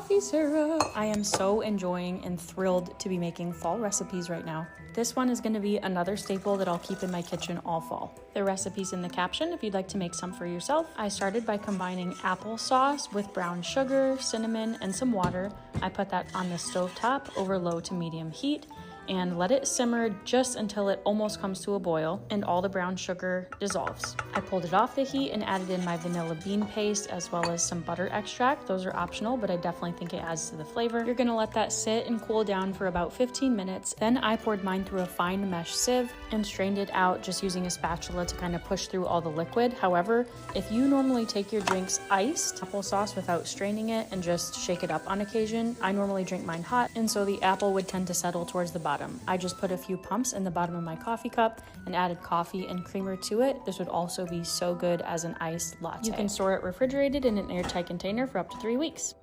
coffee syrup. I am so enjoying and thrilled to be making fall recipes right now. This one is going to be another staple that I'll keep in my kitchen all fall. The recipe's in the caption if you'd like to make some for yourself. I started by combining applesauce with brown sugar, cinnamon, and some water. I put that on the stovetop over low to medium heat and let it simmer just until it almost comes to a boil and all the brown sugar dissolves. I pulled it off the heat and added in my vanilla bean paste as well as some butter extract. Those are optional, but I definitely think it adds to the flavor. You're gonna let that sit and cool down for about 15 minutes. Then I poured mine through a fine mesh sieve and strained it out just using a spatula to kind of push through all the liquid. However, if you normally take your drinks iced applesauce without straining it and just shake it up on occasion, I normally drink mine hot, and so the apple would tend to settle towards the bottom. I just put a few pumps in the bottom of my coffee cup and added coffee and creamer to it. This would also be so good as an iced latte. You can store it refrigerated in an airtight container for up to 3 weeks.